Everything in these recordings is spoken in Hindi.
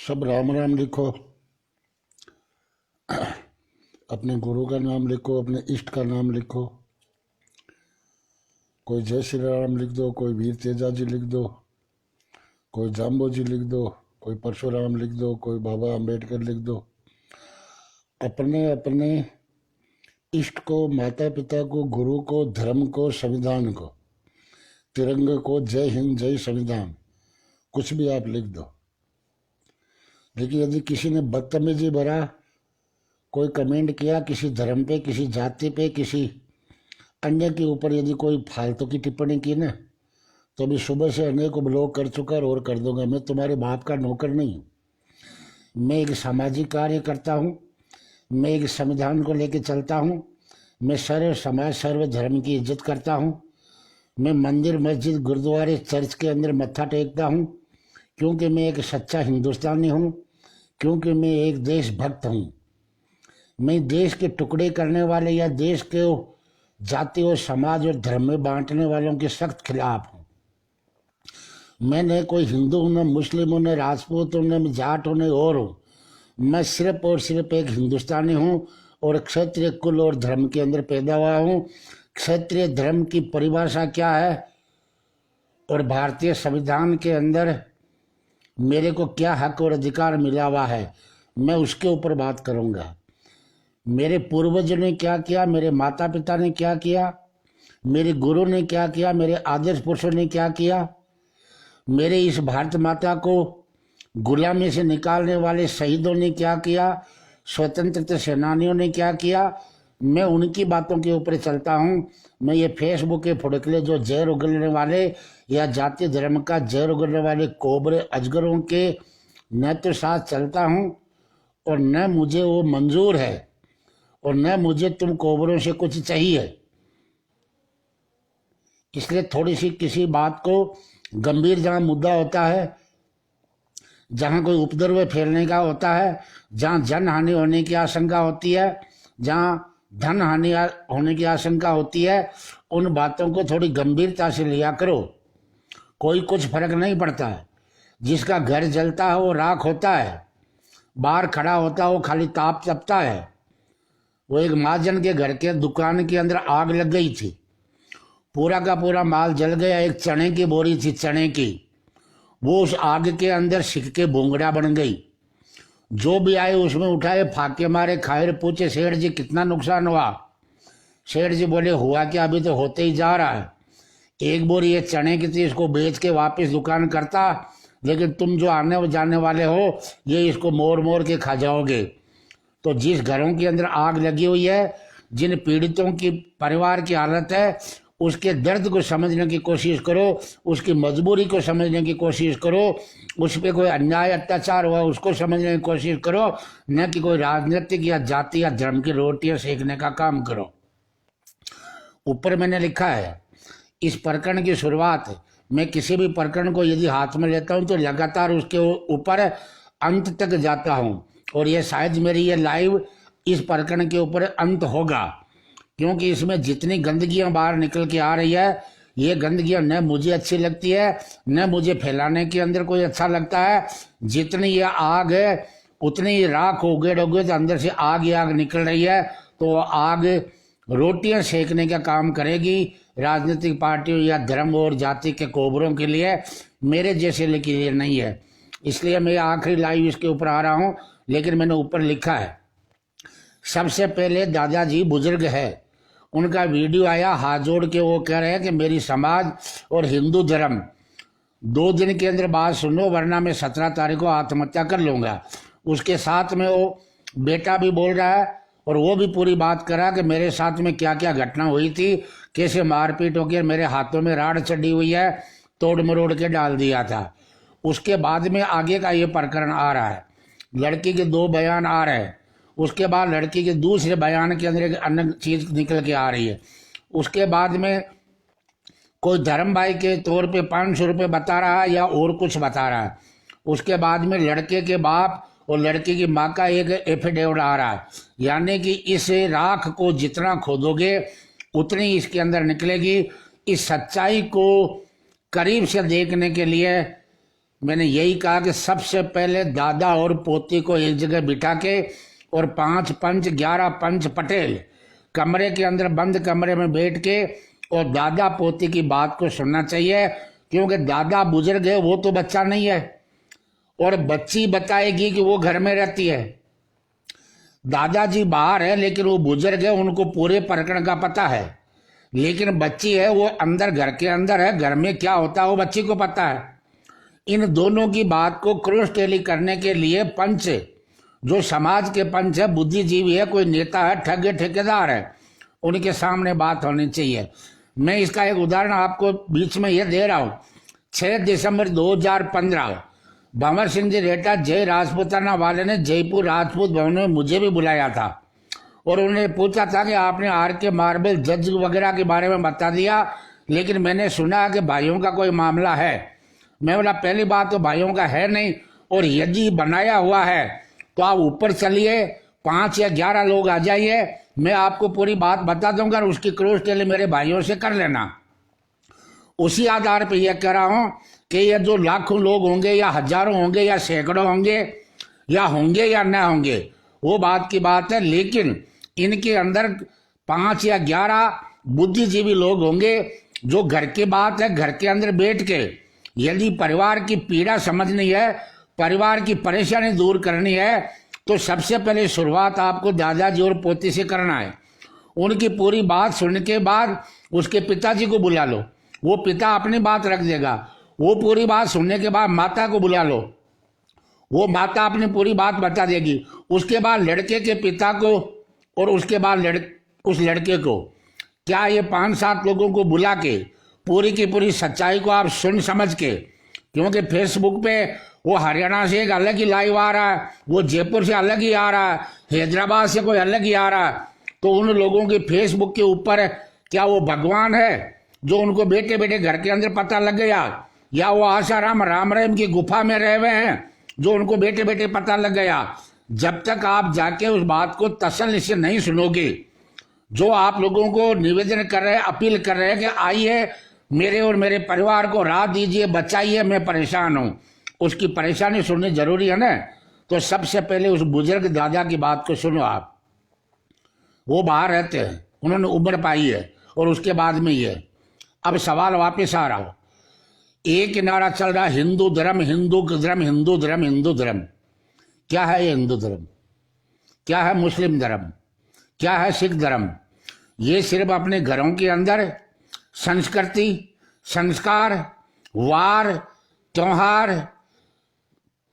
सब राम राम लिखो, अपने गुरु का नाम लिखो, अपने इष्ट का नाम लिखो। कोई जय श्री राम लिख दो, कोई वीर तेजा जी लिख दो, कोई जाम्बो जी लिख दो, कोई परशुराम लिख दो, कोई बाबा अम्बेडकर लिख दो। अपने अपने इष्ट को, माता पिता को, गुरु को, धर्म को, संविधान को, तिरंगे को, जय हिंद जय संविधान, कुछ भी आप लिख दो। लेकिन यदि किसी ने बदतमीजी भरा कोई कमेंट किया किसी धर्म पे, किसी जाति पे, किसी अन्य के ऊपर यदि कोई फालतू की टिप्पणी की ना, तो अभी सुबह से अनेक ब्लॉक कर चुका और कर दूंगा। मैं तुम्हारे बाप का नौकर नहीं हूँ। मैं एक सामाजिक कार्य करता हूँ, मैं एक संविधान को लेकर चलता हूँ, मैं सर्व समाज सर्व धर्म की इज्जत करता हूँ। मैं मंदिर मस्जिद गुरुद्वारे चर्च के अंदर मत्था टेकता हूँ, क्योंकि मैं एक सच्चा हिंदुस्तानी हूँ, क्योंकि मैं एक देशभक्त हूँ। मैं देश के टुकड़े करने वाले या देश के जाति और समाज और धर्म में बांटने वालों के सख्त खिलाफ हूँ। मैं न कोई हिंदू हूँ, न मुस्लिम हूँ, न राजपूत हूँ, न जाट हूँ, न और हूँ। मैं सिर्फ और सिर्फ एक हिंदुस्तानी हूँ और क्षत्रिय कुल और धर्म के अंदर पैदा हुआ हूँ। क्षत्रिय धर्म की परिभाषा क्या है और भारतीय संविधान के अंदर मेरे को क्या हक और अधिकार मिला हुआ है, मैं उसके ऊपर बात करूँगा। मेरे पूर्वजों ने क्या किया, मेरे माता पिता ने क्या किया, मेरे गुरु ने क्या किया, मेरे आदर्श पुरुषों ने क्या किया, मेरे इस भारत माता को गुलामी से निकालने वाले शहीदों ने क्या किया, स्वतंत्रता सेनानियों ने क्या किया, मैं उनकी बातों के ऊपर चलता हूँ। मैं ये फेसबुक के फुड़कले जो जहर उगलने वाले या जाति धर्म का जहर उगलने वाले कोबरे अजगरों के न तो साथ चलता हूँ और न मुझे वो मंजूर है और न मुझे तुम कोबरों से कुछ चाहिए। इसलिए थोड़ी सी किसी बात को गंभीर जहाँ मुद्दा होता है, जहाँ कोई उपद्रव फैलने का होता है, जहाँ जन हानि होने की आशंका होती है, जहाँ धन हानि होने की आशंका होती है, उन बातों को थोड़ी गंभीरता से लिया करो। कोई कुछ फर्क नहीं पड़ता है। जिसका घर जलता है वो राख होता है, बाहर खड़ा होता है वो खाली ताप तपता है। वो एक महाजन के घर के दुकान के अंदर आग लग गई थी, पूरा का पूरा माल जल गया। एक चने की बोरी थी, चने की, वो उस आग के अंदर सिक के भोंगड़ा बन गई। जो भी आए उसमें उठाए, फाके मारे, खाए, पूछे सेठ जी कितना नुकसान हुआ। सेठ जी बोले हुआ क्या, अभी तो होते ही जा रहा है। एक बोरी ये चने की थी, इसको बेच के वापस दुकान करता, लेकिन तुम जो आने जाने वाले हो ये इसको मोड़ मोड़ के खा जाओगे। तो जिस घरों के अंदर आग लगी हुई है, जिन पीड़ितों की परिवार की हालत है, उसके दर्द को समझने की कोशिश करो, उसकी मजबूरी को समझने की कोशिश करो, उस पर कोई अन्याय अत्याचार हुआ उसको समझने की कोशिश करो, न कि कोई राजनीतिक या जाति या धर्म की रोटियां सेकने का काम करो। ऊपर मैंने लिखा है, इस प्रकरण की शुरुआत, मैं किसी भी प्रकरण को यदि हाथ में लेता हूं तो लगातार उसके ऊपर अंत तक जाता हूं, और ये शायद मेरी ये लाइव इस प्रकरण के ऊपर अंत होगा, क्योंकि इसमें जितनी गंदगियां बाहर निकल के आ रही है, ये गंदगियां न मुझे अच्छी लगती है, न मुझे फैलाने के अंदर कोई अच्छा लगता है। जितनी ये आग है उतनी ही राख उगेड़ोगे तो अंदर से आग ही आग निकल रही है, तो आग रोटियां सेकने का काम करेगी राजनीतिक पार्टियों या धर्म और जाति के कोबरों के लिए, मेरे जैसे के लिए नहीं है। इसलिए मैं आखिरी लाइव इसके ऊपर आ रहा हूँ। लेकिन मैंने ऊपर लिखा है, सबसे पहले दादाजी बुजुर्ग है, उनका वीडियो आया, हाथ जोड़ के वो कह रहे हैं कि मेरी समाज और हिंदू धर्म 2 दिन के अंदर बात सुनो, वरना मैं 17 तारीख को आत्महत्या कर लूँगा। उसके साथ में वो बेटा भी बोल रहा है और वो भी पूरी बात करा कि मेरे साथ में क्या क्या घटना हुई थी, कैसे मारपीट हो गई, मेरे हाथों में राड़ चढ़ी हुई है, तोड़ मरोड़ के डाल दिया था। उसके बाद में आगे का ये प्रकरण आ रहा है, लड़की के 2 बयान आ रहे हैं, उसके बाद लड़की के दूसरे बयान के अंदर एक अन्य चीज निकल के आ रही है। उसके बाद में कोई धर्म भाई के तौर पे 500 रुपये बता रहा है या और कुछ बता रहा है। उसके बाद में लड़के के बाप और लड़की की माँ का एक एफिडेविट आ रहा है, यानी कि इस राख को जितना खोदोगे उतनी इसके अंदर निकलेगी। इस सच्चाई को करीब से देखने के लिए मैंने यही कहा कि सबसे पहले दादा और पोती को एक जगह बिठा के और 5 पंच 11 पंच पटेल कमरे के अंदर बंद कमरे में बैठ के और दादा पोती की बात को सुनना चाहिए, क्योंकि दादा बुजुर्ग है, वो तो बच्चा नहीं है, और बच्ची बताएगी कि वो घर में रहती है। दादाजी बाहर है लेकिन वो बुजुर्ग है, उनको पूरे प्रकरण का पता है, लेकिन बच्ची है वो अंदर घर के अंदर है, घर में क्या होता है वो बच्ची को पता है। इन दोनों की बात को क्रॉस टेली करने के लिए पंच, जो समाज के पंच है, बुद्धिजीवी है, कोई नेता है, ठग ठेकेदार है, उनके सामने बात होनी चाहिए। मैं इसका एक उदाहरण आपको बीच में ये दे रहा हूँ। 6 दिसंबर 2015 भंवर सिंह जी रेटा जय राजपूताना वाले ने जयपुर राजपूत भवन में मुझे भी बुलाया था और उन्होंने पूछा था कि आपने आर के मार्बल जज वगैरह के बारे में बता दिया, लेकिन मैंने सुना कि भाइयों का कोई मामला है। मैं बोला पहली बात तो भाइयों का है नहीं, और यदि बनाया हुआ है तो आप ऊपर चलिए, 5 या 11 लोग आ जाइए, मैं आपको पूरी बात बता दूंगा और उसकी क्रॉस टेली मेरे भाइयों से कर लेना। उसी आधार पर यह कह रहा हूं कि ये जो लाखों लोग होंगे या हजारों होंगे या सैकड़ों होंगे या न होंगे, वो बात की बात है, लेकिन इनके अंदर 5 या 11 बुद्धिजीवी लोग होंगे जो घर की बात है, घर के अंदर बैठ के यदि परिवार की पीड़ा समझनी है, परिवार की परेशानी दूर करनी है, तो सबसे पहले शुरुआत आपको दादाजी और पोती से करना है। उनकी पूरी बात सुनने के बाद उसके पिताजी को बुला लो, वो पिता अपनी बात रख देगा। वो पूरी बात सुनने के बाद माता को बुला लो, वो माता अपनी पूरी बात बता देगी। उसके बाद लड़के के पिता को, और उसके बाद उस लड़के को, क्या ये 5-7 लोगों को बुला के पूरी की पूरी सच्चाई को आप सुन समझ के, क्योंकि फेसबुक पे वो हरियाणा से एक अलग ही लाइव आ रहा है, वो जयपुर से अलग ही आ रहा है, हैदराबाद से कोई अलग ही आ रहा है, तो उन लोगों के फेसबुक के ऊपर क्या वो भगवान है जो उनको बेटे बेटे घर के अंदर पता लग गया, या वो आसाराम राम रहीम की गुफा में रह हुए हैं जो उनको बेटे बेटे पता लग गया। जब तक आप जाके उस बात को तसल्ली से नहीं सुनोगे, जो आप लोगों को निवेदन कर रहे हैं, अपील कर रहे हैं कि आइए मेरे और मेरे परिवार को राह दीजिए, बचाइए, मैं परेशान हूं, उसकी परेशानी सुननी जरूरी है ना। तो सबसे पहले उस बुजुर्ग दादा की बात को सुनो आप। वो बाहर रहते हैं, उन्होंने उम्र पाई है, और उसके बाद में ये अब सवाल वापस आ रहा हो। एक नारा चल रहा, हिंदू धर्म हिंदू धर्म हिंदू धर्म हिंदू धर्म। क्या है ये हिंदू धर्म? क्या है मुस्लिम धर्म? क्या है सिख धर्म? ये सिर्फ अपने घरों के अंदर संस्कृति, संस्कार, वार, त्योहार,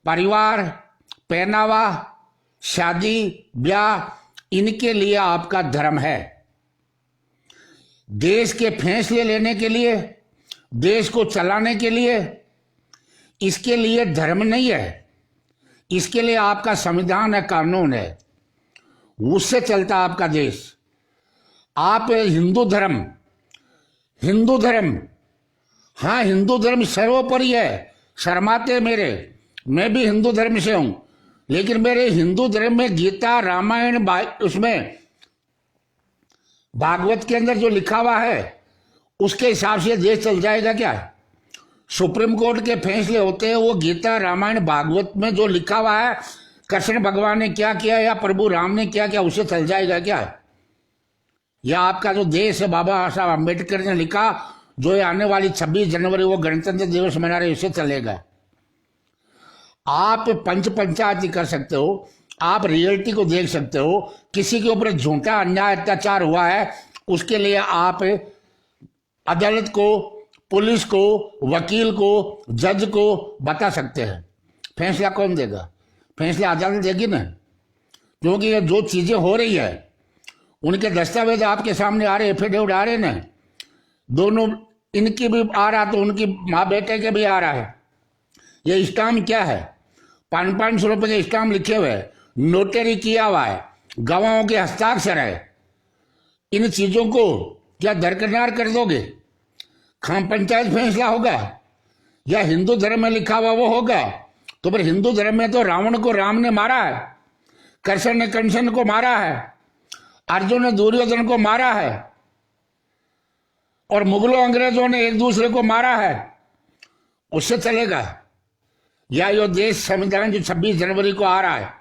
परिवार, पहनावा, शादी ब्याह, इनके लिए आपका धर्म है। देश के फैसले लेने के लिए, देश को चलाने के लिए, इसके लिए धर्म नहीं है, इसके लिए आपका संविधान है, कानून है, उससे चलता आपका देश। आप हिंदू धर्म, हाँ हिंदू धर्म सर्वोपरि है, शर्माते मेरे, मैं भी हिंदू धर्म से हूं, लेकिन मेरे हिंदू धर्म में गीता, रामायण, उसमें भागवत के अंदर जो लिखा हुआ है उसके हिसाब से देश चल जाएगा क्या? सुप्रीम कोर्ट के फैसले होते हैं, वो गीता, रामायण, भागवत में जो लिखा हुआ है, कृष्ण भगवान ने क्या किया या प्रभु राम ने क्या किया, उससे चल जाएगा क्या? या आपका जो देश है, बाबा साहब अम्बेडकर ने लिखा, जो ये आने वाली 26 जनवरी वो गणतंत्र दिवस मना रहे, उससे चलेगा? आप पंचायती कर सकते हो, आप रियलिटी को देख सकते हो, किसी के ऊपर झूठा अन्याय अत्याचार हुआ है, उसके लिए आप अदालत को, पुलिस को, वकील को, जज को बता सकते हैं। फैसला कौन देगा? फैसला अदालत देगी ना, क्योंकि ये जो चीजें हो रही है, उनके दस्तावेज आपके सामने आ रहे, एफिडेविट आ रहे ना, दोनों इनकी भी आ रहा तो उनकी माँ बेटे के भी आ रहा है। ये स्टाम्प क्या है? 500 रुपए के स्टाम्प लिखे हुए है, नोटरी किया हुआ है, गवाहों के हस्ताक्षर है। इन चीजों को क्या दरकिनार कर दोगे? खाम पंचायत फैसला होगा या हिंदू धर्म में लिखा हुआ वो होगा? तो फिर हिंदू धर्म में तो रावण को राम ने मारा है, कृष्ण ने कंसन को मारा है, अर्जुन ने दुर्योधन को मारा है, और मुगलों अंग्रेजों ने एक दूसरे को मारा है, उससे चलेगा? या ये देश संविधान जो 26 जनवरी को आ रहा है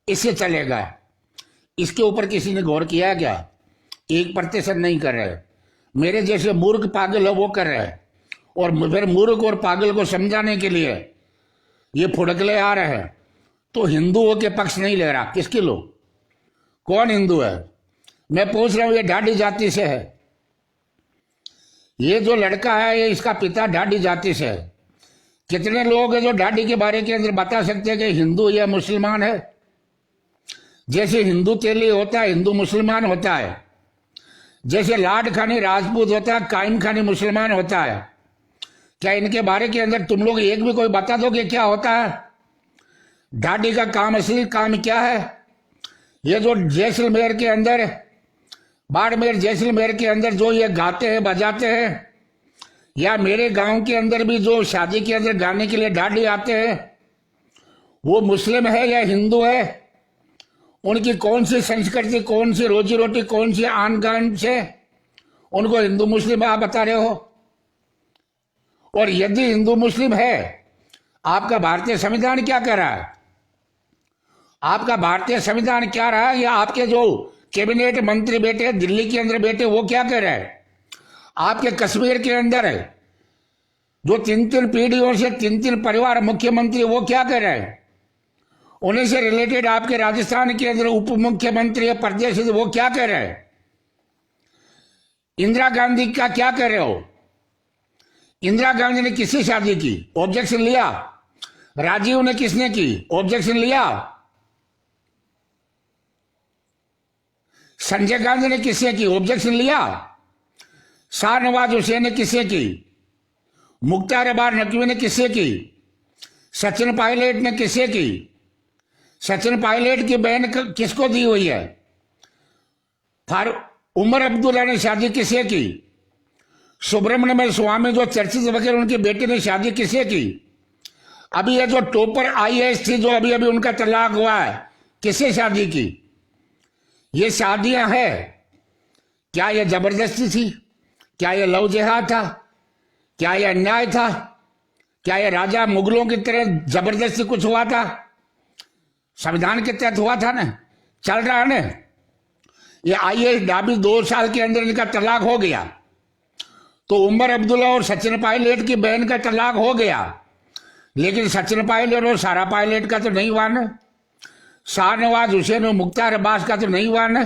इससे चलेगा? इसके ऊपर किसी ने गौर किया क्या? 1% नहीं कर रहे। मेरे जैसे मूर्ख पागल है वो कर रहे हैं, और फिर मूर्ख और पागल को समझाने के लिए ये फुड़कले आ रहे हैं। तो हिंदुओं के पक्ष नहीं ले रहा, किसके लो? कौन हिंदू है? मैं पूछ रहा हूं, ये ढाडी जाति से है। ये जो लड़का है ये इसका पिता ढाडी जाति से है। कितने लोग हैं जो ढाडी के बारे के अंदर बता सकते हैं कि हिंदू या मुसलमान है? जैसे हिंदू तेली होता है, हिंदू मुसलमान होता है। जैसे लाड खानी राजपूत होता है, कायम खानी मुसलमान होता है। क्या इनके बारे के अंदर तुम लोग एक भी कोई बता दो कि क्या होता है? ढाडी का काम, असली काम क्या है? ये जो जैसलमेर के अंदर, बाड़मेर जैसलमेर के अंदर जो ये गाते हैं बजाते हैं, या मेरे गांव के अंदर भी जो शादी के अंदर गाने के लिए ढाडी आते हैं, वो मुस्लिम है या हिंदू है? उनकी कौन सी संस्कृति, कौन सी रोजी रोटी, कौन सी आन गान से उनको हिंदू मुस्लिम आप बता रहे हो? और यदि हिंदू मुस्लिम है, आपका भारतीय संविधान क्या कह रहा है? आपका भारतीय संविधान क्या रहा है? या आपके जो कैबिनेट मंत्री बैठे दिल्ली के अंदर बैठे वो क्या कह रहे हैं? आपके कश्मीर के अंदर जो 3-3 पीढ़ियों से 3-3 परिवार मुख्यमंत्री वो क्या कर रहे हैं? उन्हीं से रिलेटेड आपके राजस्थान के अंदर उप मुख्यमंत्री प्रदेश वो क्या कर रहे हैं? इंदिरा गांधी का क्या कर रहे हो? इंदिरा गांधी ने किससे शादी की? ऑब्जेक्शन लिया। राजीव ने किसने की? ऑब्जेक्शन लिया। संजय गांधी ने किससे की? ऑब्जेक्शन लिया। शाहनवाज हुसैन ने किससे की? मुख्तार अब्बास नकवी ने किससे की? सचिन पायलट ने किससे की? सचिन पायलट की बहन किसको दी हुई है? उमर अब्दुल्ला ने शादी किससे की? सुब्रमण्यम स्वामी जो चर्चित वकील उनके बेटे ने शादी किससे की? अभी ये जो टॉपर आईएएस थी जो अभी अभी उनका तलाक हुआ है, किससे शादी की? ये शादियां हैं क्या? ये जबरदस्ती थी? क्या ये लव जिहाद था? क्या ये अन्याय था? क्या ये राजा मुगलों की तरह जबरदस्ती कुछ हुआ था? संविधान के तहत हुआ था ना, चल रहा है ना। ये आईएएस डाबी 2 साल के अंदर इनका तलाक हो गया, तो उमर अब्दुल्ला और सचिन पायलट की बहन का तलाक हो गया, लेकिन सचिन पायलट और सारा पायलट का तो नहीं हुआ ना। शाहनवाज हुसैन और मुख्तार अब्बास का तो नहीं हुआ ना।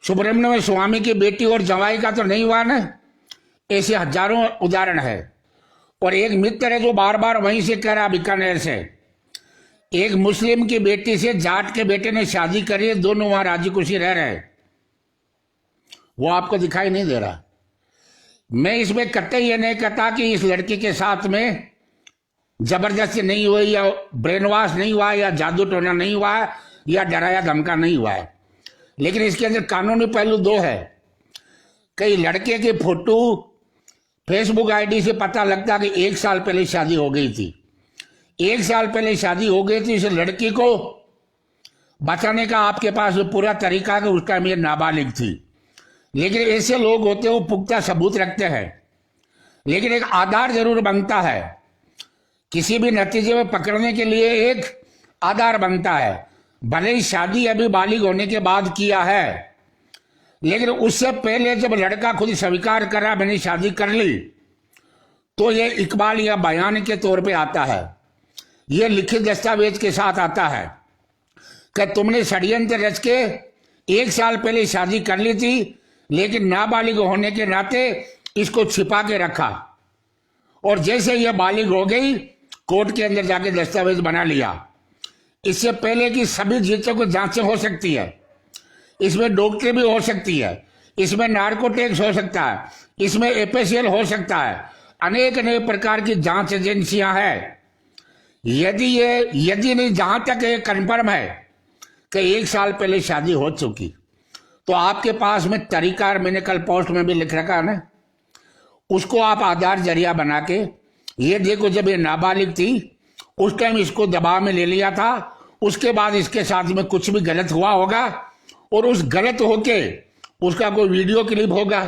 सुब्रमण्यम स्वामी की बेटी और जवाई का तो नहीं हुआ ना। ऐसे हजारों उदाहरण है। और एक मित्र है जो बार बार वहीं से कह रहा, बीकानेर से, एक मुस्लिम की बेटी से जाट के बेटे ने शादी करी है, दोनों वहां राजी खुशी रह रहे हैं। वो आपको दिखाई नहीं दे रहा। मैं इसमें कतई ये नहीं कहता कि इस लड़की के साथ में जबरदस्ती नहीं हुई, या ब्रेन वॉश नहीं हुआ, या जादू टोना नहीं हुआ, या डराया धमका नहीं हुआ है, लेकिन इसके अंदर कानूनी पहलू 2 है। कई लड़के की फोटो फेसबुक आईडी से पता लगता कि 1 साल पहले शादी हो गई थी। 1 साल पहले शादी हो गई थी। इस लड़की को बचाने का आपके पास पूरा तरीका कि उस टाइम ये नाबालिग थी। लेकिन ऐसे लोग होते हैं वो पुख्ता सबूत रखते हैं, लेकिन एक आधार जरूर बनता है। किसी भी नतीजे में पकड़ने के लिए एक आधार बनता है। भले ही शादी अभी बालिग होने के बाद किया है, लेकिन उससे पहले जब लड़का खुद स्वीकार कर रहा मैंने शादी कर ली, तो ये इकबाल या बयान के तौर पे आता है। ये लिखित दस्तावेज के साथ आता है कि तुमने षड्यंत्र रच के 1 साल पहले शादी कर ली थी, लेकिन नाबालिग होने के नाते इसको छिपा के रखा, और जैसे यह बालिग हो गई कोर्ट के अंदर जाके दस्तावेज बना लिया। इससे पहले कि सभी चीजों को जांचें हो सकती है, इसमें डॉक्टरी भी हो सकती है, इसमें नार्कोटिक्स हो सकता है, इसमें एपीसीएल हो सकता है, अनेक अनेक प्रकार की जांच एजेंसियां हैं। यदि नहीं, जहां तक ये कन्फर्म है कि 1 साल पहले शादी हो चुकी, तो आपके पास में तरीका, मैंने कल पोस्ट में भी लिख रखा है ना, उसको आप आधार जरिया बना के, ये देखो जब ये नाबालिग थी उस टाइम इसको दबाव में ले लिया था, उसके बाद इसके साथ में कुछ भी गलत हुआ होगा, और उस गलत होके उसका कोई वीडियो क्लिप होगा,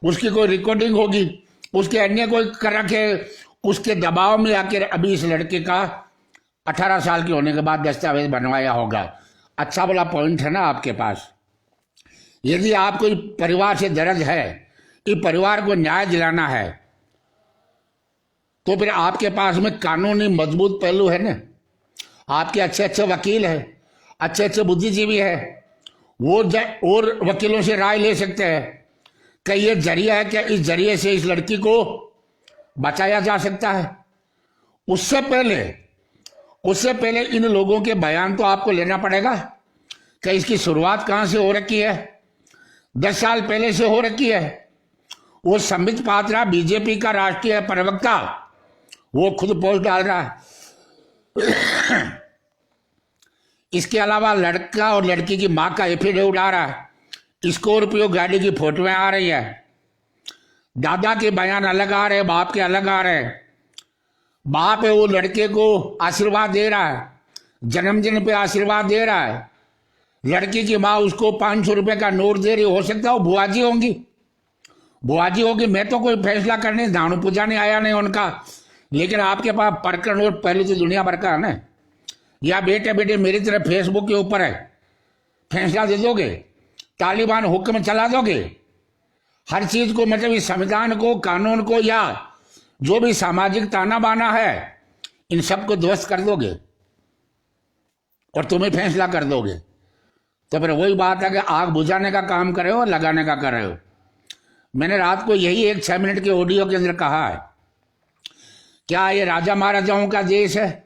उसकी कोई रिकॉर्डिंग होगी, उसके अन्य कोई कर रखे उसके दबाव में आकर अभी इस लड़के का 18 साल के होने के बाद दस्तावेज बनवाया होगा। अच्छा वाला पॉइंट है ना आपके पास। यदि आपको परिवार से दर्द है, कि परिवार को न्याय दिलाना है, तो फिर आपके पास में कानूनी मजबूत पहलू है ना। आपके अच्छे अच्छे वकील है, अच्छे अच्छे बुद्धिजीवी है, वो और वकीलों से राय ले सकते हैं कि ये जरिया है क्या, इस जरिए से इस लड़की को बचाया जा सकता है। उससे पहले इन लोगों के बयान तो आपको लेना पड़ेगा कि इसकी शुरुआत कहां से हो रखी है। 10 साल पहले से हो रखी है। वो संबित पात्रा बीजेपी का राष्ट्रीय प्रवक्ता, वो खुद पोस्ट डाल रहा है। इसके अलावा लड़का और लड़की की मां का एफिडेविट आ रहा है। स्कॉर्पियो गाड़ी की फोटोएं आ रही है। दादा के बयान अलग आ रहे, बाप के अलग आ रहे। बाप है वो लड़के को आशीर्वाद दे रहा है, जन्मदिन पे आशीर्वाद दे रहा है। लड़की की माँ उसको 500 रुपए का नोट दे रही। हो सकता है वो बुआजी होगी। मैं तो कोई फैसला करने दानू पुजाने आया नहीं उनका, लेकिन आपके पास परकर नोट पहले तो दुनिया भर का है ना। या बेटे मेरी तरह फेसबुक के ऊपर है, फैसला दे दोगे, तालिबान हुक्म चला दोगे, हर चीज को, मतलब इस संविधान को, कानून को, या जो भी सामाजिक ताना बाना है, इन सबको ध्वस्त कर दोगे और तुम्हें फैसला कर दोगे। तो फिर वही बात है कि आग बुझाने का काम कर रहे हो, लगाने का कर रहे हो। मैंने रात को यही एक 6 मिनट के ऑडियो के अंदर कहा है, क्या ये राजा महाराजाओं का देश है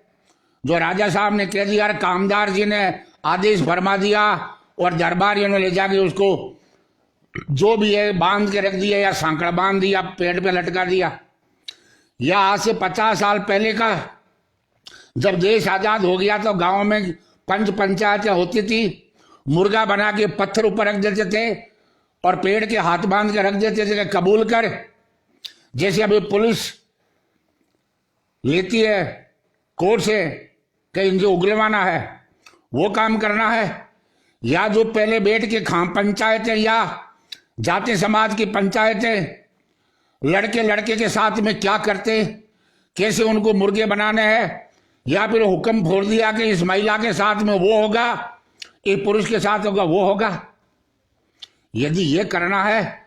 जो राजा साहब ने कह दिया, कामदार जी ने आदेश फरमा दिया और दरबारियों ने ले जाके उसको जो भी है बांध के रख दिया, या सांकड़ा बांध दिया, पेड़ पे लटका दिया। या आज से 50 साल पहले का जब देश आजाद हो गया तो गांव में पंचायतें होती थी, मुर्गा बना के पत्थर ऊपर रख देते थे और पेड़ के हाथ बांध के रख देते थे कि कबूल कर। जैसे अभी पुलिस लेती है कोर्ट से कि इनसे उगलवाना है, वो काम करना है। या जो पहले बैठ के पंचायतें या जाति समाज की पंचायतें लड़के के साथ में क्या करते, कैसे उनको मुर्गे बनाने हैं, या फिर हुक्म फोड़ दिया कि इस महिला के साथ में वो होगा, एक पुरुष के साथ होगा, वो होगा। यदि ये करना है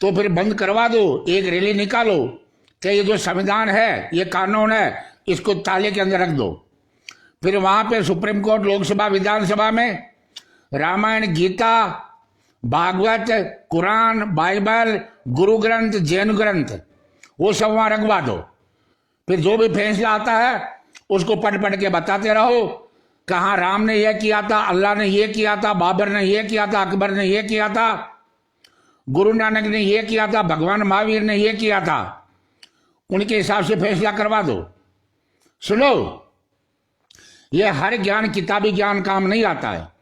तो फिर बंद करवा दो, एक रैली निकालो कि ये जो संविधान है, ये कानून है, इसको ताले के अंदर रख दो। फिर वहां पे सुप्रीम कोर्ट, लोकसभा, विधानसभा में रामायण, गीता, भागवत, कुरान, बाइबल, गुरु ग्रंथ, जैन ग्रंथ, वो सब वहां रखवा दो। फिर जो भी फैसला आता है उसको पढ़ के बताते रहो, कहाँ राम ने यह किया था, अल्लाह ने यह किया था, बाबर ने यह किया था, अकबर ने यह किया था, गुरु नानक ने यह किया था, भगवान महावीर ने यह किया था। उनके हिसाब से फैसला करवा दो। सुनो, यह हर ज्ञान किताबी ज्ञान काम नहीं आता है।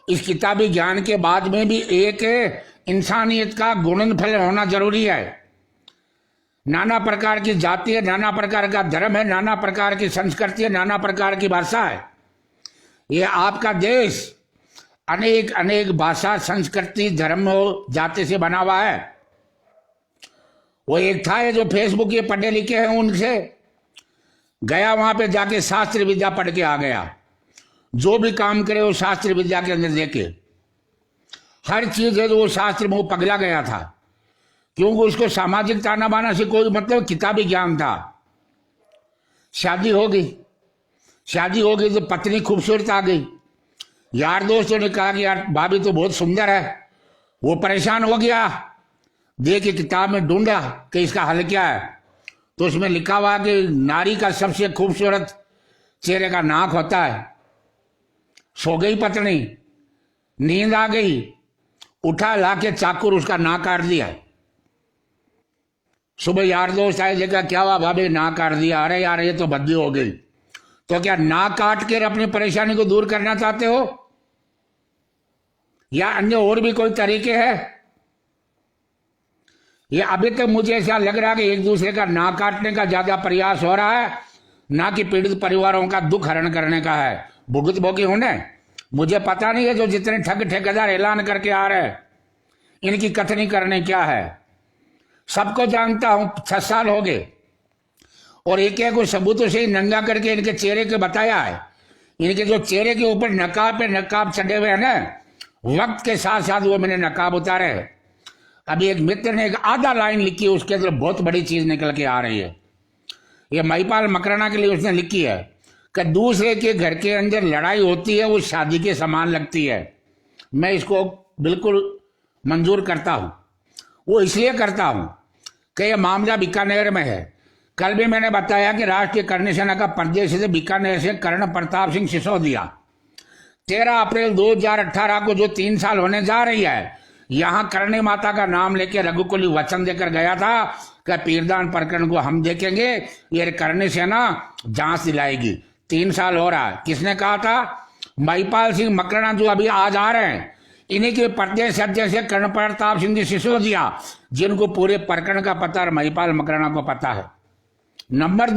इस किताबी ज्ञान के बाद में भी एक इंसानियत का गुणनफल होना जरूरी है। नाना प्रकार की जाति है, नाना प्रकार का धर्म है, नाना प्रकार की संस्कृति है, नाना प्रकार की भाषा है। ये आपका देश अनेक अनेक भाषा, संस्कृति, धर्म और जाति से बना हुआ है। वो एक था ये जो फेसबुक ये पढ़े लिखे हैं, उनसे गया, वहां पे जाके शास्त्र विद्या पढ़ के आ गया। जो भी काम करे वो शास्त्र विद्या के अंदर देखे, हर चीज है तो वो शास्त्र में वो पगला गया था, क्योंकि उसको सामाजिक ताना बाना से कोई मतलब, किताबी ज्ञान था। शादी हो गई तो पत्नी खूबसूरत आ गई। यार दोस्तों ने कहा कि यार भाभी तो बहुत सुंदर है। वो परेशान हो गया, देख के किताब में ढूंढा कि इसका हल क्या है। तो उसमें लिखा हुआ कि नारी का सबसे खूबसूरत चेहरे का नाक होता है। सो गई पत्नी, नींद आ गई, उठा, लाके चाकू उसका नाक काट दिया। सुबह यार दोस्त आए, देखा क्या हुआ भाभी, नाक काट दिया। अरे यार ये तो बद्दी हो गई। तो क्या नाक काट कर अपनी परेशानी को दूर करना चाहते हो, या अन्य और भी कोई तरीके हैं? ये अभी तक मुझे ऐसा लग रहा है कि एक दूसरे का नाक काटने का ज्यादा प्रयास हो रहा है, ना कि पीड़ित परिवारों का दुख हरण करने का है। भुगत भोगी होने मुझे पता नहीं है, जो जितने ठेकेदार ऐलान करके आ रहे हैं, इनकी कथनी करने क्या है। सबको जानता हूं, 6 साल हो गए और एक एक को सबूतों से ही नंगा करके इनके चेहरे के बताया है। इनके जो चेहरे के ऊपर नकाब पे नकाब चढ़े हुए हैं ना, वक्त के साथ साथ वो मैंने नकाब उतारे है। अभी एक मित्र ने एक आधा लाइन लिखी है, उसके अंदर बहुत बड़ी चीज निकल के आ रही है। ये महिपाल मकराना के लिए उसने लिखी है कि दूसरे के घर के अंदर लड़ाई होती है वो शादी के समान लगती है। मैं इसको बिल्कुल मंजूर करता हूं। वो इसलिए करता हूं कि यह मामला बीकानेर में है। कल भी मैंने बताया कि राष्ट्रीय करणी सेना का प्रदेश से बीकानेर से कर्ण प्रताप सिंह सिसोदिया 13 अप्रैल 2018 को जो 3 साल होने जा रही है, यहां करणी माता का नाम लेके रघुकुली वचन देकर गया था कि पीरदान प्रकरण को हम देखेंगे, ये करणी सेना जांच दिलाएगी। 3 साल हो रहा है। किसने कहा था? महिपाल सिंह मकराना जो अभी आज आ रहे हैं, इन्हीं के प्रदेश अध्यक्ष कर्ण प्रताप सिंह जी सिसोदिया, जिनको पूरे प्रकरण का पता और महिपाल मकराना को पता है। नंबर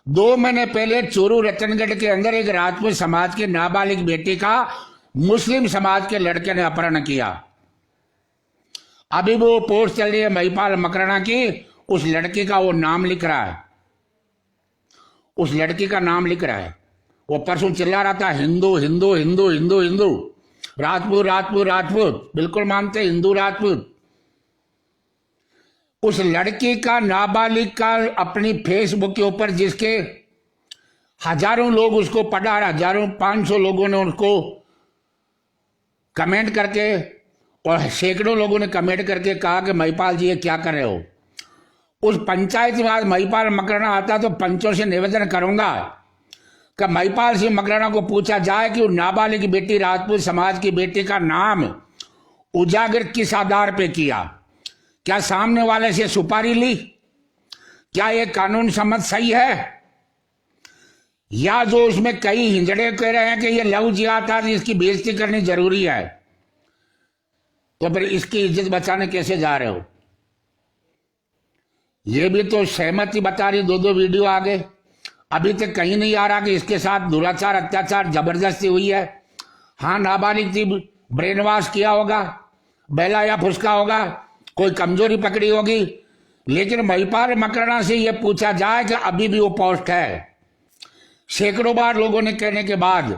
2 महीने पहले चूरू रतनगढ़ के अंदर एक राजपूत समाज की नाबालिग बेटी का मुस्लिम समाज के लड़के ने अपहरण किया। अभी वो पोस्ट चल रही है महिपाल मकराना की, उस लड़की का वो नाम लिख रहा है, उस लड़की का नाम लिख रहा है। वो परसों चिल्ला रहा था हिंदू हिंदू हिंदू हिंदू हिंदू, राजपूत राजपूत राजपूत, बिल्कुल मानते हिंदू राजपूत। उस लड़की का, नाबालिग का अपनी फेसबुक के ऊपर, जिसके हजारों लोग उसको पढ़ा, हजारों 500 लोगों ने उसको कमेंट करके और सैकड़ों लोगों ने कमेंट करके कहा कि महिपाल जी ये क्या कर रहे हो। उस पंचायत में आज महिपाल मकराना आता तो पंचों से निवेदन करूंगा कि महिपाल सिंह मकराना को पूछा जाए कि वो नाबालिग बेटी, राजपूत समाज की बेटी का नाम उजागर किस आधार पे किया। क्या सामने वाले से सुपारी ली? क्या ये कानून सम्मत सही है? या जो उसमें कई हिंजड़े कह रहे हैं कि ये लव जिहाद था, इसकी बेइज्जती करनी जरूरी है, तो फिर इसकी इज्जत बचाने कैसे जा रहे हो? ये भी तो सहमति बता रही, 2 वीडियो आ गए। अभी तक कहीं नहीं आ रहा कि इसके साथ दुराचार, अत्याचार, जबरदस्ती हुई है। हाँ, नाबालिग थी, ब्रेन वॉश किया होगा, बैला या फुसका होगा, कोई कमजोरी पकड़ी होगी, लेकिन महिपाल मकराना से यह पूछा जाए कि अभी भी वो पोस्ट है। सैकड़ों बार लोगों ने कहने के बाद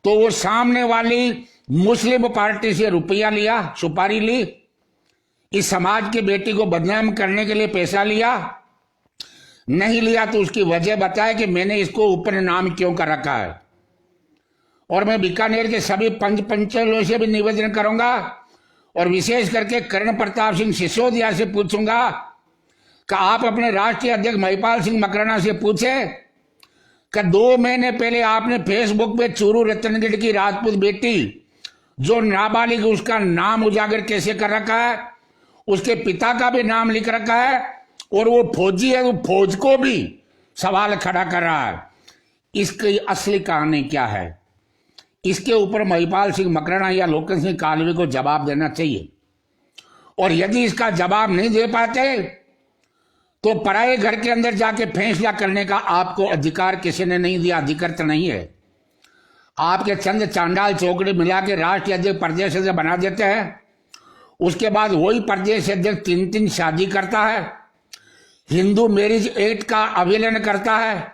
तो वो सामने वाली मुस्लिम पार्टी से रुपया लिया, सुपारी ली, इस समाज की बेटी को बदनाम करने के लिए पैसा लिया, नहीं लिया तो उसकी वजह बताए कि मैंने इसको ऊपर नाम क्यों कर रखा है। और मैं बीकानेर के सभी पंचायतों से भी निवेदन करूंगा और विशेष करके कर्ण प्रताप सिंह सिसोदिया से पूछूंगा कि आप अपने राष्ट्रीय अध्यक्ष महिपाल सिंह मकराना से पूछे कि 2 महीने पहले आपने फेसबुक पे चूरू रतनगढ़ की राजपूत बेटी जो नाबालिग, उसका नाम उजागर कैसे कर रखा है, उसके पिता का भी नाम लिख रखा है, और वो फौजी है, वो फौज को भी सवाल खड़ा कर रहा है। इसकी असली कहानी क्या है? इसके ऊपर महिपाल सिंह मकराना या लोकेश सिंह कालवे को जवाब देना चाहिए। और यदि इसका जवाब नहीं दे पाते तो पराये घर के अंदर जाके फैसला करने का आपको अधिकार किसी ने नहीं दिया, अधिकृत नहीं है। आपके चंद चांडाल चौकड़ी मिला के राष्ट्रीय अध्यक्ष प्रदेश अध्यक्ष बना देते हैं, उसके बाद वही प्रदेश अध्यक्ष 3 शादी करता है, हिंदू मैरिज एक्ट का अवहेलना करता है,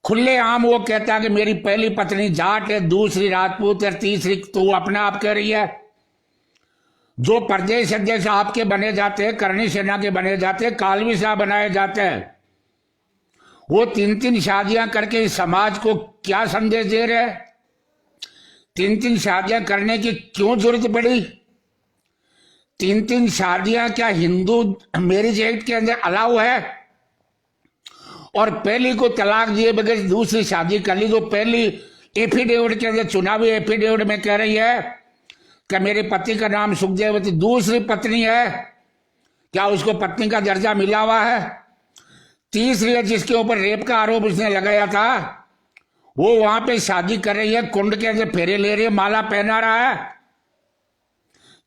खुलेआम वो कहता है कि मेरी पहली पत्नी जाट है, दूसरी राजपूत है, तीसरी तो अपने आप कह रही है। जो प्रदेश अध्यक्ष आपके बने जाते हैं, करणी सेना के बने जाते हैं, कालवी साहब बनाए जाते हैं, वो 3 शादियां करके इस समाज को क्या संदेश दे रहे हैं? 3 शादियां करने की क्यों जरूरत पड़ी? 3 शादियां क्या हिंदू मैरिज एक्ट के अंदर अलाउ है? और पहली को तलाक दिए बगैर दूसरी शादी कर ली, तो पहली एफिडेविट के अंदर, चुनावी एफिडेविट में कह रही है कि मेरे पति का नाम सुखदेवती, दूसरी पत्नी है, क्या उसको पत्नी का दर्जा मिला हुआ है? तीसरी है जिसके ऊपर रेप का आरोप उसने लगाया था, वो वहां पे शादी कर रही है, कुंड के अंदर फेरे ले रही है, माला पहना रहा है।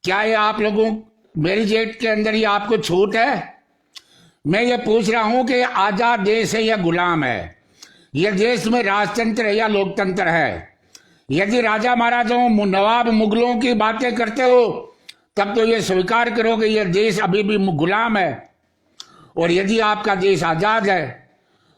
क्या ये आप लोगों मैरिज एक्ट के अंदर ही आपको छूट है? मैं ये पूछ रहा हूं कि आजाद देश है या गुलाम है? यह देश में राजतंत्र है या लोकतंत्र है? यदि राजा महाराजाओं, नवाब, मुगलों की बातें करते हो तब तो ये स्वीकार करो कि यह देश अभी भी गुलाम है। और यदि आपका देश आजाद है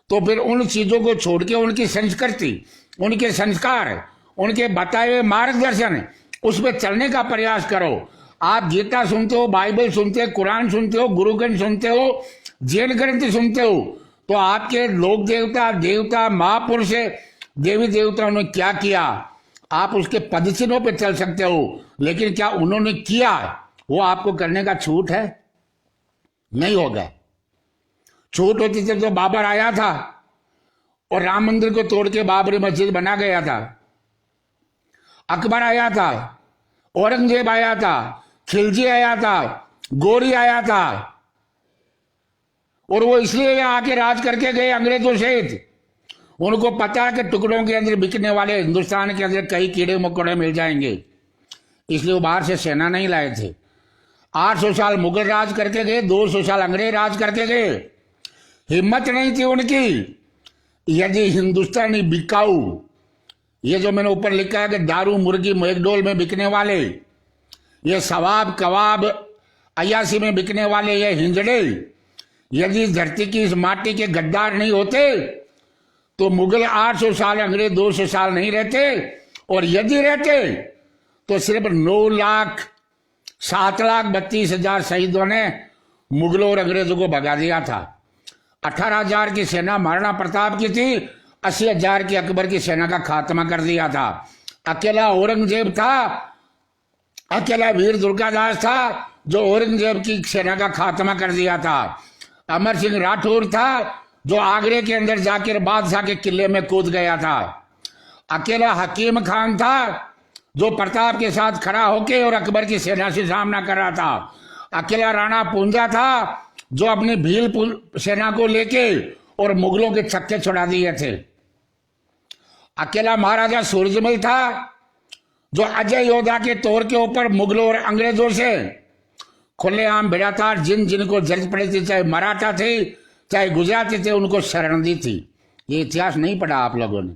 तो फिर उन चीजों को छोड़ के उनकी संस्कृति, उनके संस्कार, उनके बताए हुए मार्गदर्शन, उस पर चलने का प्रयास करो। आप गीता सुनते हो, बाइबल सुनते हो, कुरान सुनते हो, गुरु ग्रंथ सुनते हो, जैन ग्रंथ सुनते हो, तो आपके लोक देवता, देवता, महापुरुष, देवी देवताओं ने क्या किया, आप उसके पदचिन्हों पर चल सकते हो, लेकिन क्या उन्होंने किया वो आपको करने का छूट है? नहीं होगा। छूट होती थी तो बाबर आया था और राम मंदिर को तोड़ के बाबरी मस्जिद बना गया था। अकबर आया था, औरंगजेब आया था, खिलजी आया था, गोरी आया था, और वो इसलिए यहाँ आके राज करके गए अंग्रेजों से। उनको पता है कि टुकड़ों के अंदर बिकने वाले हिंदुस्तान के अंदर कई कीड़े मकोड़े मिल जाएंगे, इसलिए वो बाहर से सेना नहीं लाए थे। 800 साल मुगल राज करके गए, 200 साल अंग्रेज राज करके गए। हिम्मत नहीं थी उनकी। यदि हिंदुस्तानी बिकाऊ, ये जो मैंने ऊपर लिखा है कि दारू, मुर्गी, मैकडोल में बिकने वाले, ये सवाब, कबाब, अयासी में बिकने वाले ये हिंजड़े, यदि धरती की इस माटी के गद्दार नहीं होते तो मुगल 800 साल, अंग्रेज 200 साल नहीं रहते। और यदि रहते तो सिर्फ 9,07,32,000 शहीदों ने मुगलों और अंग्रेजों को भगा दिया था। 18,000 की सेना महाराणा प्रताप की थी, 80,000 की अकबर की सेना का खात्मा कर दिया था। अकेला औरंगजेब था, अकेला वीर दुर्गादास था जो औरंगजेब की सेना का खात्मा कर दिया था। अमर सिंह राठौर था जो आगरे के अंदर जाकर बादशाह के किले में कूद गया था। अकेला हकीम खान था जो प्रताप के साथ खड़ा होके और अकबर की सेना से सामना कर रहा था। अकेला राणा पूंजा था जो अपनी भील सेना को लेके और मुगलों के छक्के छुड़ा दिए थे। अकेला महाराजा सूरजमल था जो अजय योद्धा के तौर के ऊपर मुगलों और अंग्रेजों से खुलेआम भिड़ा था। जिनको जरूरत पड़ी थी, चाहे मराठा थे, चाहे गुजराती थे, उनको शरण दी थी। ये इतिहास नहीं पढ़ा आप लोगों ने,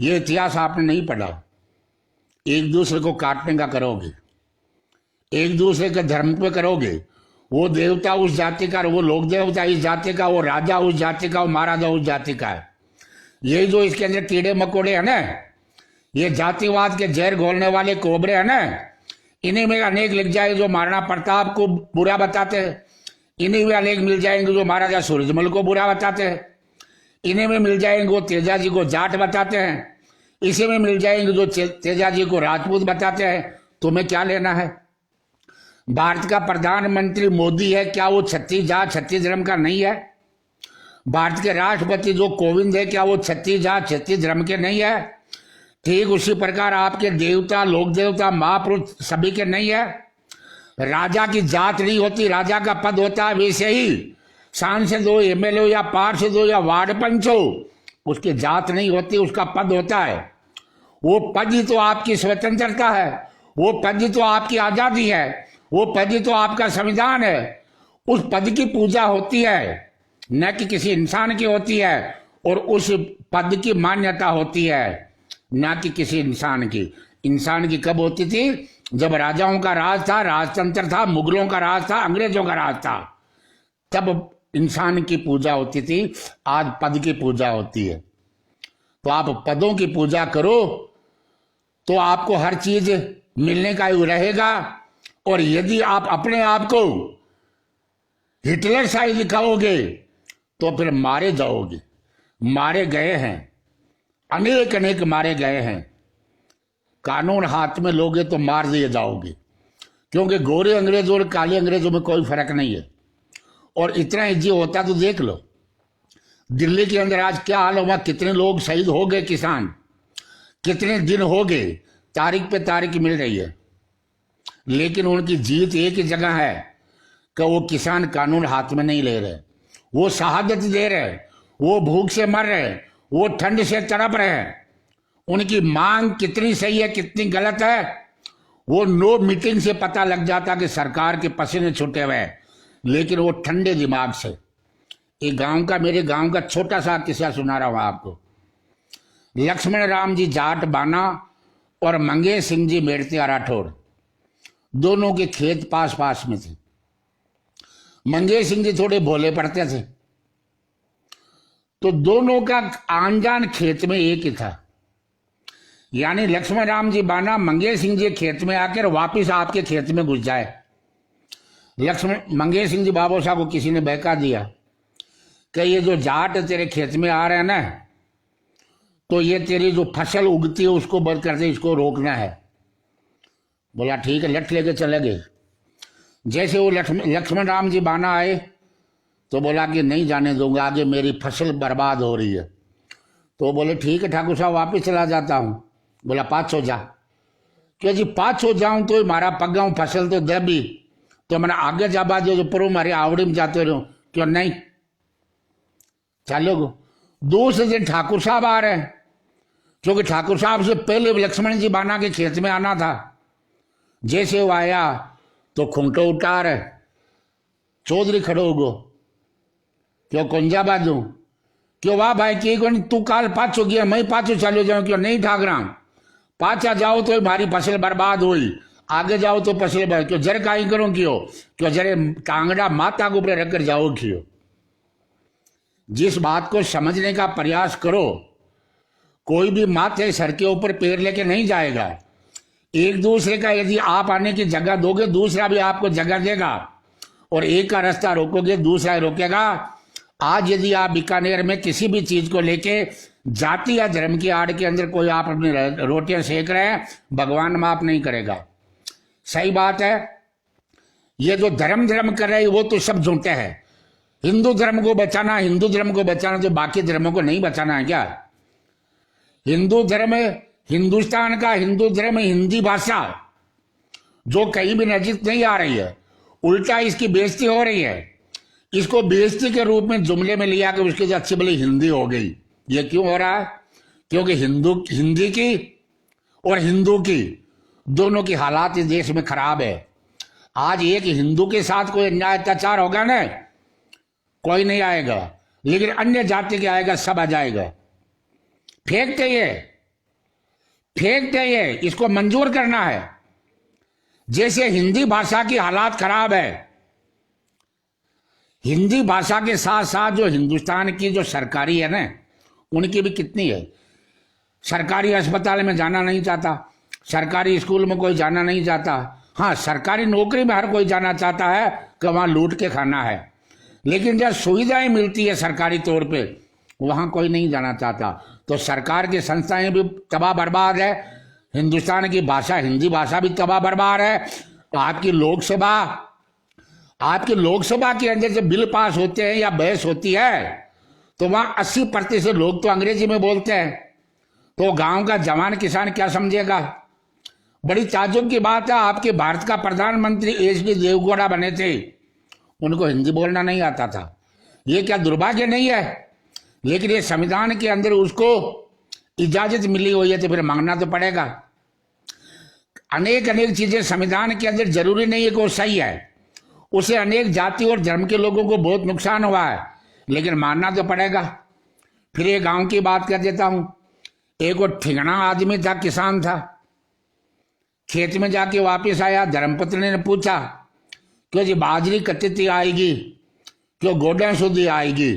ये इतिहास आपने नहीं पढ़ा। एक दूसरे को काटने का करोगे, एक दूसरे के धर्म पे करोगे। वो देवता उस जाति का, वो लोक देवता इस जाति का, वो राजा उस जाति का, वो महाराजा उस जाति का है। यही जो इसके अंदर कीड़े मकोड़े हैं ना, ये जातिवाद के जहर घोलने वाले कोबरे हैं ना, इन्हीं में अनेक लिख जाए जो महाराणा प्रताप को बुरा बताते हैं। इन्हीं में अनेक मिल जाएंगे जो महाराजा सूरजमल को बुरा बताते हैं। इन्हीं में मिल जाएंगे वो तेजाजी को जाट बताते हैं। इसी में मिल जाएंगे जो तेजाजी को राजपूत बताते हैं। तुम्हें क्या लेना है? भारत का प्रधानमंत्री मोदी है, क्या वो 36 जात 36 धर्म का नहीं है? भारत के राष्ट्रपति जो कोविंद है, क्या वो 36 जात 36 धर्म के नहीं है? ठीक उसी प्रकार आपके देवता, लोक देवता, महापुरुष सभी के नहीं है। राजा की जात नहीं होती, राजा का पद होता है। वैसे ही सांसद हो, एमएलए हो या पार्षद हो या वार्ड पंच हो, उसकी जात नहीं होती, उसका पद होता है। वो पद ही तो आपकी स्वतंत्रता है, वो पद ही तो आपकी आजादी है, वो पद ही तो आपका संविधान है। उस पद की पूजा होती है, न कि किसी इंसान की होती है। और उस पद की मान्यता होती है, न कि किसी इंसान की। इंसान की कब होती थी? जब राजाओं का राज था, राजतंत्र था, मुगलों का राज था, अंग्रेजों का राज था, तब इंसान की पूजा होती थी। आज पद की पूजा होती है। तो आप पदों की पूजा करो तो आपको हर चीज मिलने का रहेगा। और यदि आप अपने आप को हिटलर साइज दिखाओगे तो फिर मारे जाओगे। मारे गए हैं, अनेक अनेक मारे गए हैं। कानून हाथ में लोगे तो मार दिए जाओगे, क्योंकि गोरे अंग्रेजों और काले अंग्रेजों में कोई फर्क नहीं है। और इतना इजी होता तो देख लो, दिल्ली के अंदर आज क्या हाल हुआ, कितने लोग शहीद हो गए, किसान कितने दिन हो गए, तारीख पे तारीख मिल रही है। लेकिन उनकी जीत एक ही जगह है कि वो किसान कानून हाथ में नहीं ले रहे, वो शहादत दे रहे, वो भूख से मर रहे, वो ठंड से तड़प रहे हैं। उनकी मांग कितनी सही है, कितनी गलत है, वो नो मीटिंग से पता लग जाता कि सरकार के पसीने छूटे हुए हैं। लेकिन वो ठंडे दिमाग से, एक गांव का, मेरे गांव का छोटा सा किस्सा सुना रहा हूं आपको। लक्ष्मण राम जी जाट बाना और मंगेश सिंह जी मेड़तिया राठौर, दोनों के खेत पास पास में थे। मंगेश सिंह जी थोड़े भोले पड़ते थे, तो दोनों का आन जान खेत में एक ही था। यानी लक्ष्मण राम जी बाना मंगेश सिंह जी खेत में आकर वापिस आपके खेत में घुस जाए। मंगेश सिंह जी बाबू साहब को किसी ने बहका दिया कि ये जो जाट तेरे खेत में आ रहे हैं ना, तो ये तेरी जो फसल उगती है उसको बंद कर दे, इसको रोकना है। बोला ठीक है, लठ लेके चले गए। जैसे वो लक्ष्मण राम जी बाना आए तो बोला कि नहीं जाने दूंगा, आगे मेरी फसल बर्बाद हो रही है। तो बोले ठीक है ठाकुर साहब, वापिस चला जाता हूँ। बोला पाछो जा। क्यों जी पाछो जाऊं तो मारा पगाऊं फसल तो दे भी, तो मैंने आगे जा बाजो जो पर मारी आवड़ी में जाते रहो। क्यों नहीं चलो। दूसरे दिन ठाकुर साहब आ रहे हैं, क्योंकि ठाकुर साहब से पहले लक्ष्मण जी बाना के खेत में आना था। जैसे वो आया तो खूंटो उतार चौधरी खड़ो गो, क्यों कुंजा बाजू, क्यों वाह भाई की तू काल पाछो गया, मैं पाछो चलो जाऊं। क्यों नहीं ठाकरा, पाछा जाओ तो हमारी फसल बर्बाद हुई, आगे जाओ तो फसल बर्बाद। क्यों जर काई करो, क्यों जरे टांगड़ा माता के ऊपर रखकर जाओ। क्यों जिस बात को समझने का प्रयास करो, कोई भी माथे सर के ऊपर पैर लेके नहीं जाएगा। एक दूसरे का यदि आप आने की जगह दोगे, दूसरा भी आपको जगह देगा, और एक का रास्ता रोकोगे दूसरा रोकेगा। आज यदि आप बीकानेर में किसी भी चीज को लेके जाति या धर्म की आड़ के अंदर कोई आप अपनी रोटियां सेक रहे हैं, भगवान माफ नहीं करेगा। सही बात है। ये जो धर्म कर रहे हैं वो तो सब झूठे हैं। हिंदू धर्म को बचाना, हिंदू धर्म को बचाना, तो बाकी धर्मों को नहीं बचाना है क्या? हिंदू धर्म, हिंदुस्तान का हिंदू धर्म, हिंदी भाषा जो कहीं भी नजीक नहीं आ रही है, उल्टा इसकी बेइज्जती हो रही है। इसको बेइज्जती के रूप में जुमले में लिया कि उसकी जो अच्छी भली हिंदी हो गई। ये क्यों हो रहा है? क्योंकि हिंदी की और हिंदू की दोनों की हालात इस देश में खराब है। आज एक हिंदू के साथ कोई अन्याय अत्याचार होगा ना, कोई नहीं आएगा, लेकिन अन्य जाति के आएगा, सब आ जाएगा। फेंकते ये, इसको मंजूर करना है। जैसे हिंदी भाषा की हालात खराब है, हिंदी भाषा के साथ साथ जो हिंदुस्तान की जो सरकारी है ना, उनकी भी कितनी है। सरकारी अस्पताल में जाना नहीं चाहता, सरकारी स्कूल में कोई जाना नहीं चाहता। हाँ, सरकारी नौकरी में हर कोई जाना चाहता है कि वहां लूट के खाना है, लेकिन जब सुविधाएं मिलती है सरकारी तौर पे, वहां कोई नहीं जाना चाहता। तो सरकार की संस्थाएं भी तबाह बर्बाद है, हिंदुस्तान की भाषा हिंदी भाषा भी तबाह बर्बाद है। आपकी लोकसभा के अंदर जब बिल पास होते हैं या बहस होती है, तो वहां 80% लोग तो अंग्रेजी में बोलते हैं। तो गांव का जवान किसान क्या समझेगा? बड़ी ताज्जुब की बात है, आपके भारत का प्रधानमंत्री HD देवगौड़ा बने थे, उनको हिंदी बोलना नहीं आता था। ये क्या दुर्भाग्य नहीं है? लेकिन ये संविधान के अंदर उसको इजाजत मिली हुई है, तो फिर मांगना तो पड़ेगा। अनेक चीजें संविधान के अंदर जरूरी नहीं है कि वो सही है, उसे अनेक जाति और धर्म के लोगों को बहुत नुकसान हुआ है, लेकिन मानना तो पड़ेगा। फिर एक गांव की बात कर देता हूं। एक वो ठिगना आदमी था, किसान था, खेत में जाके वापस आया। धर्मपत्नी ने पूछा क्यों जी बाजरी कच्ची आएगी, क्यों गोडा सुधी आएगी,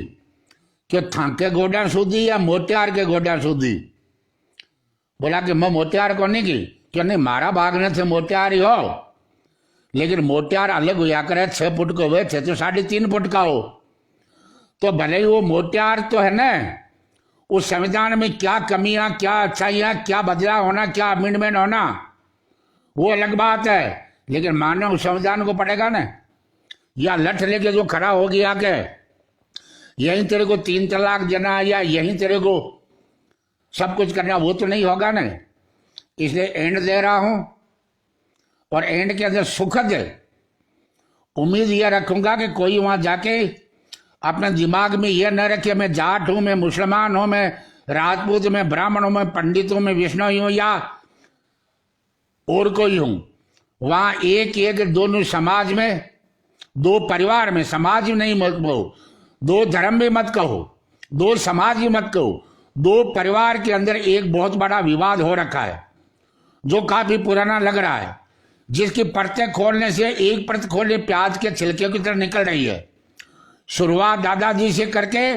क्यों थांके गोडा सुधी या मोटियार के गोडा सुधी? बोला कि मैं मोटियार को नहीं की। क्यों नहीं, मारा भागने से मोटियार ही हो, लेकिन मोटियार अलग हुआ करे, 6 फुट को हुए थे तो 3.5 फुट का हो। तो भले ही वो मोटियार तो है ना, उस संविधान में क्या कमियां, क्या अच्छाइयां, क्या बदलाव होना, क्या अमेंडमेंट होना, वो अलग बात है, लेकिन मानना उस संविधान को पड़ेगा ना। या लठ लेके जो खड़ा हो गया के यहीं तेरे को 3 तलाक देना या यहीं तेरे को सब कुछ करना, वो तो नहीं होगा ना। इसलिए एंड दे रहा हूं, और एंड के अंदर सुखद उम्मीद यह रखूंगा कि कोई वहां जाके अपने दिमाग में यह न रखे मैं जाट हूं, मैं मुसलमान हूं, मैं राजपूत, मैं ब्राह्मण हूं, मैं पंडित हूं, मैं विष्णु हूं या और कोई हूं। वहां एक दोनों समाज में, 2 परिवार में, समाज नहीं मत कहो, 2 धर्म भी मत कहो, 2 समाज भी मत कहो, 2 परिवार के अंदर एक बहुत बड़ा विवाद हो रखा है, जो काफी पुराना लग रहा है। जिसकी परतें खोलने से एक परत खोले प्याज के छिलके की तरह निकल रही है। शुरुआत दादाजी से करके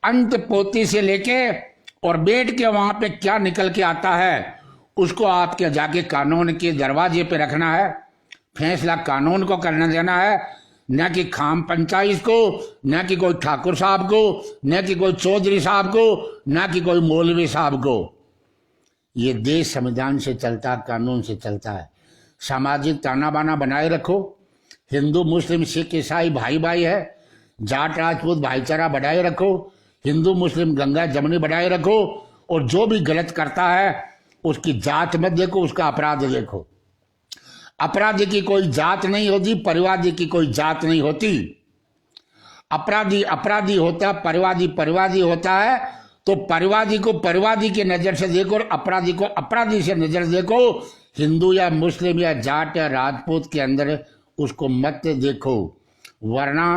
अंत पोती से लेके और बैठ के वहां पे क्या निकल के आता है उसको आपके जाके कानून के दरवाजे पे रखना है। फैसला कानून को करने देना है, न कि खाम पंचायत को, न कि कोई ठाकुर साहब को, न कि कोई चौधरी साहब को, न कि कोई मौलवी साहब को। ये देश संविधान से चलता, कानून से चलता है। सामाजिक ताना बाना बनाए रखो। हिंदू मुस्लिम सिख ईसाई भाई भाई है। जाट राजपूत भाईचारा बढ़ाए रखो। हिंदू मुस्लिम गंगा जमनी बढ़ाए रखो। और जो भी गलत करता है उसकी जात मत देखो, उसका अपराध देखो। अपराधी की कोई जात नहीं होती, परिवादी की कोई जात नहीं होती। अपराधी अपराधी होता, परिवादी परिवादी होता है। तो परिवादी को परिवादी की नजर से देखो और अपराधी को अपराधी से नजर देखो। हिंदू या मुस्लिम या जाट या राजपूत के अंदर उसको मत देखो, वरना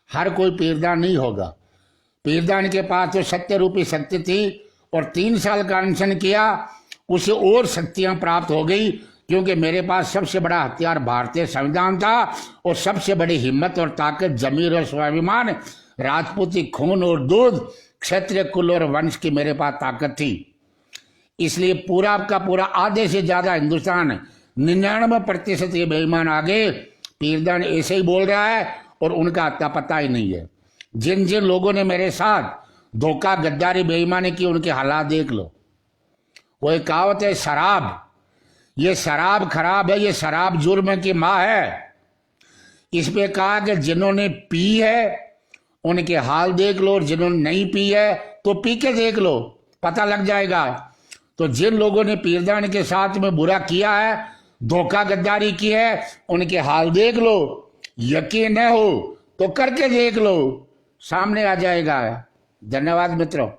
हर कोई पीरदान नहीं होगा। पीरदान के पास तो सत्य रूपी शक्ति थी और 3 साल का अनशन किया, उसे और शक्तियां प्राप्त हो गई, क्योंकि मेरे पास सबसे बड़ा हथियार भारतीय संविधान था और सबसे बड़ी हिम्मत और ताकत, जमीर और स्वाभिमान, राजपूती खून और दूध, क्षत्रिय कुल और वंश की मेरे पास ताकत थी। इसलिए पूरा का पूरा आधे से ज्यादा हिंदुस्तान 99% ये बेईमान आगे पीरदान ऐसे ही बोल रहा है और उनका अता पता ही नहीं है। जिन जिन लोगों ने मेरे साथ धोखा गद्दारी बेईमानी की उनके हालात देख लो। वो एक कहावत है, शराब, ये शराब खराब है, ये शराब जुर्म की माँ है। इस पे कहा कि जिन्होंने पी है उनके हाल देख लो और जिन्होंने नहीं पी है तो पी के देख लो, पता लग जाएगा। तो जिन लोगों ने पीरदान के साथ में बुरा किया है, धोखा गद्दारी की है, उनके हाल देख लो। यकीन न हो तो करके देख लो, सामने आ जाएगा। धन्यवाद मित्रों।